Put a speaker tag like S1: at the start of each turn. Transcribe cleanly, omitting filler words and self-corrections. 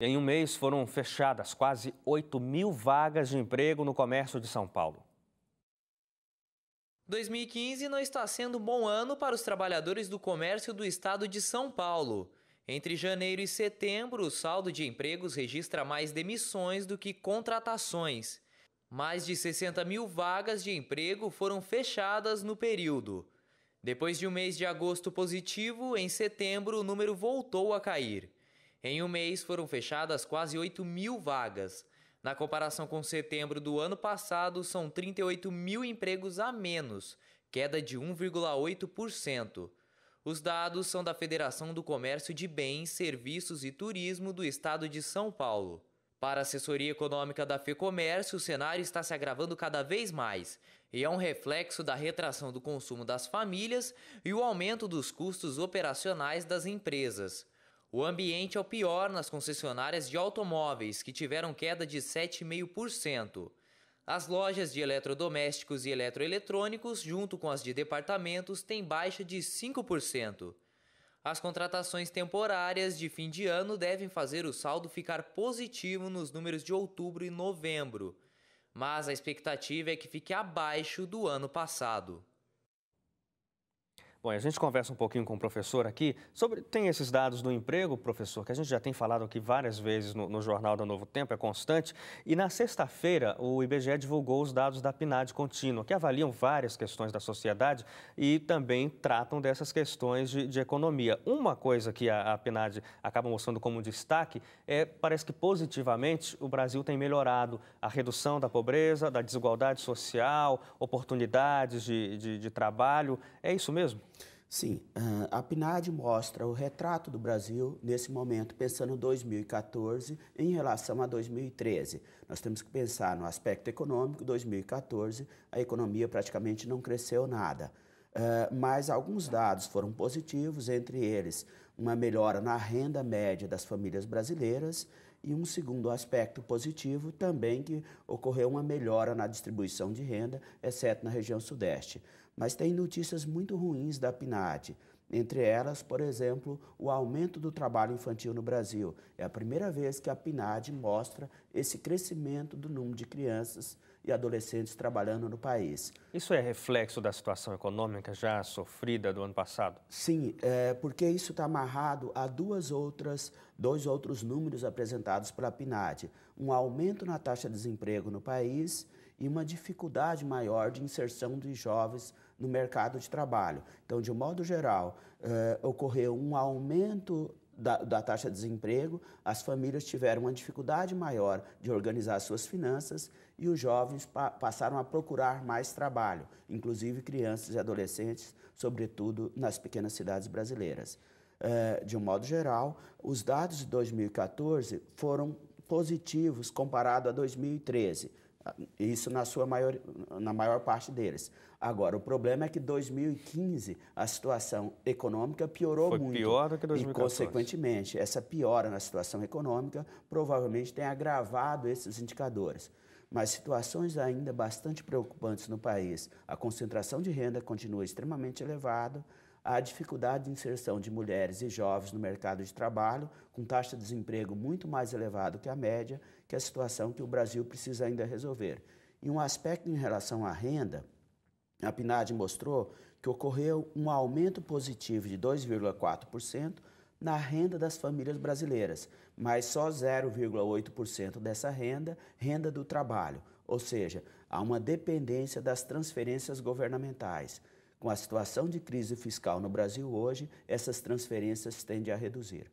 S1: Em um mês foram fechadas quase 8.000 vagas de emprego no comércio de São Paulo.
S2: 2015 não está sendo um bom ano para os trabalhadores do comércio do estado de São Paulo. Entre janeiro e setembro, o saldo de empregos registra mais demissões do que contratações. Mais de 60.000 vagas de emprego foram fechadas no período. Depois de um mês de agosto positivo, em setembro o número voltou a cair. Em um mês foram fechadas quase 8.000 vagas. Na comparação com setembro do ano passado, são 38.000 empregos a menos, queda de 1,8%. Os dados são da Federação do Comércio de Bens, Serviços e Turismo do Estado de São Paulo. Para a assessoria econômica da FEComércio, o cenário está se agravando cada vez mais e é um reflexo da retração do consumo das famílias e o aumento dos custos operacionais das empresas. O ambiente é o pior nas concessionárias de automóveis, que tiveram queda de 7,5%. As lojas de eletrodomésticos e eletroeletrônicos, junto com as de departamentos, têm baixa de 5%. As contratações temporárias de fim de ano devem fazer o saldo ficar positivo nos números de outubro e novembro, mas a expectativa é que fique abaixo do ano passado.
S1: Bom, a gente conversa um pouquinho com o professor aqui tem esses dados do emprego, professor, que a gente já tem falado aqui várias vezes no Jornal da Novo Tempo, é constante. E na sexta-feira, o IBGE divulgou os dados da PNAD contínua, que avaliam várias questões da sociedade e também tratam dessas questões de economia. Uma coisa que a PNAD acaba mostrando como destaque parece que positivamente o Brasil tem melhorado a redução da pobreza, da desigualdade social, oportunidades de trabalho. É isso mesmo?
S3: Sim, a PNAD mostra o retrato do Brasil nesse momento, pensando em 2014 em relação a 2013. Nós temos que pensar no aspecto econômico. 2014, a economia praticamente não cresceu nada. Mas alguns dados foram positivos, entre eles uma melhora na renda média das famílias brasileiras e um segundo aspecto positivo também que ocorreu uma melhora na distribuição de renda, exceto na região sudeste. Mas tem notícias muito ruins da PNAD. Entre elas, por exemplo, o aumento do trabalho infantil no Brasil. É a primeira vez que a PNAD mostra esse crescimento do número de crianças e adolescentes trabalhando no país.
S1: Isso é reflexo da situação econômica já sofrida do ano passado?
S3: Sim, porque isso está amarrado a dois outros números apresentados pela PNAD. Um aumento na taxa de desemprego no país e uma dificuldade maior de inserção de jovens no mercado de trabalho. Então, de um modo geral, ocorreu um aumento da taxa de desemprego, as famílias tiveram uma dificuldade maior de organizar suas finanças e os jovens passaram a procurar mais trabalho, inclusive crianças e adolescentes, sobretudo nas pequenas cidades brasileiras. De um modo geral, os dados de 2014 foram positivos comparado a 2013. Isso na maior parte deles. Agora, o problema é que em 2015 a situação econômica piorou muito.
S1: Foi pior do que 2014.
S3: E, consequentemente, essa piora na situação econômica provavelmente tem agravado esses indicadores. Mas situações ainda bastante preocupantes no país. A concentração de renda continua extremamente elevada, a dificuldade de inserção de mulheres e jovens no mercado de trabalho, com taxa de desemprego muito mais elevada que a média, que é a situação que o Brasil precisa ainda resolver. E um aspecto em relação à renda, a PNAD mostrou que ocorreu um aumento positivo de 2,4% na renda das famílias brasileiras, mas só 0,8% dessa renda do trabalho, ou seja, há uma dependência das transferências governamentais. Com a situação de crise fiscal no Brasil hoje, essas transferências tendem a reduzir.